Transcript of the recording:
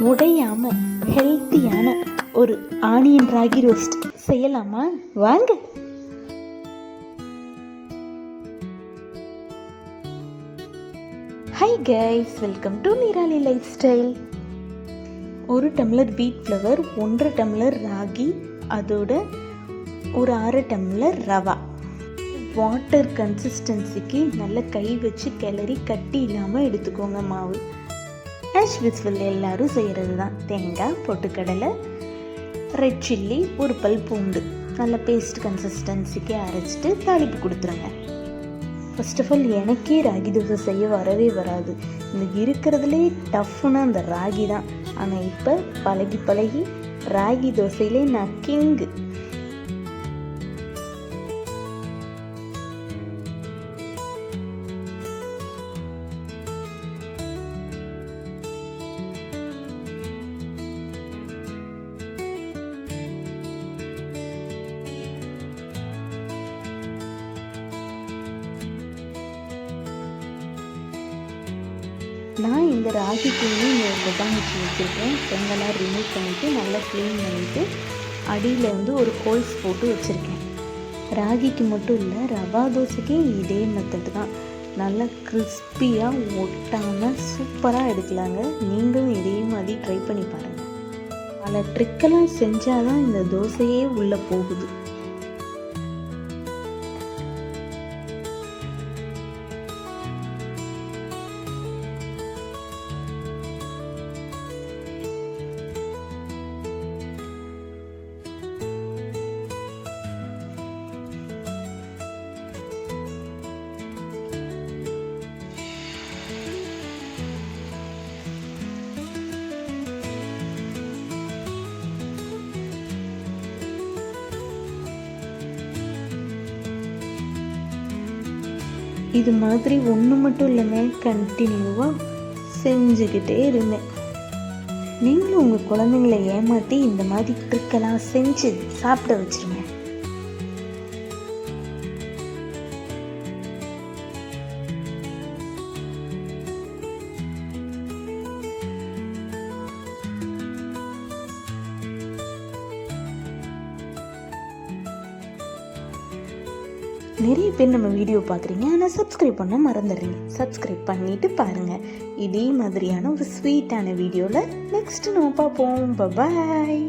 உடையாமல் ஹெல்த்தியான ஒரு ஆனியன் ராகி ரோஸ்ட் செய்யலாமா? வாங்க. Hi guys, welcome to Nirali life style. 1 tumbler வீட் ஃப்ளவர், 1.5 டம்ளர் ராகி, அதோட ஒரு 1/2 டம்ளர் ரவா. வாட்டர் கன்சிஸ்டன்சிக்கு நல்ல கை வச்சு கிளறி கட்டி இல்லாமல் எடுத்துக்கோங்க மாவு. ஆஸ் யூஸ்வல் எல்லாரும் செய்கிறது தான். தேங்காய், பொட்டுக்கடலை, ரெட் சில்லி, ஒரு பல் பூண்டு நல்ல பேஸ்ட் கன்சிஸ்டன்சிக்கு அரைச்சிட்டு தாளிப்பு கொடுத்துருங்க. ஃபர்ஸ்ட் ஆஃப் ஆல் எனக்கே ராகி தோசை செய்ய வரவே வராது. இந்த இருக்கிறதுலே டஃப்னா அந்த ராகி தான். ஆனால் இப்போ பழகி ராகி தோசையிலே நான் கிங்கு. நான் இந்த ராகிக்கு இந்த பொட்டான் வச்சு வச்சுருக்கேன். செங்கலாம் ரிமூவ் பண்ணிவிட்டு நல்லா க்ளீன் பண்ணிவிட்டு அடியில் ஒரு ஹோல்ஸ் போட்டு வச்சுருக்கேன். ராகிக்கு மட்டும் இல்லை, ரவா தோசைக்கே இதே மெத்தட் தான். நல்லா கிறிஸ்பியாக ஒட்டாமல் சூப்பராக எடுக்கலாங்க. நீங்களும் இதே மாதிரி ட்ரை பண்ணி பாருங்கள். பல ட்ரிக்கெல்லாம் செஞ்சால் தான் இந்த தோசையே உள்ளே போகுது. இது மாதிரி ஒன்று மட்டும் இல்லைங்க, கண்டினியூவாக செஞ்சுக்கிட்டே இருந்தேன். நீங்களும் உங்கள் குழந்தைங்களை ஏமாற்றி இந்த மாதிரி ட்ரிக்கெல்லாம் செஞ்சு சாப்பிட வச்சுருங்க. நிறைய பேர் நம்ம வீடியோ பார்க்குறீங்க, ஆனால் சப்ஸ்கிரைப் பண்ண மறந்துடுறீங்க. சப்ஸ்கிரைப் பண்ணிவிட்டு பாருங்கள். இதே மாதிரியான ஒரு ஸ்வீட்டான வீடியோவில் நெக்ஸ்ட் நம்ம பார்ப்போம். பாய்.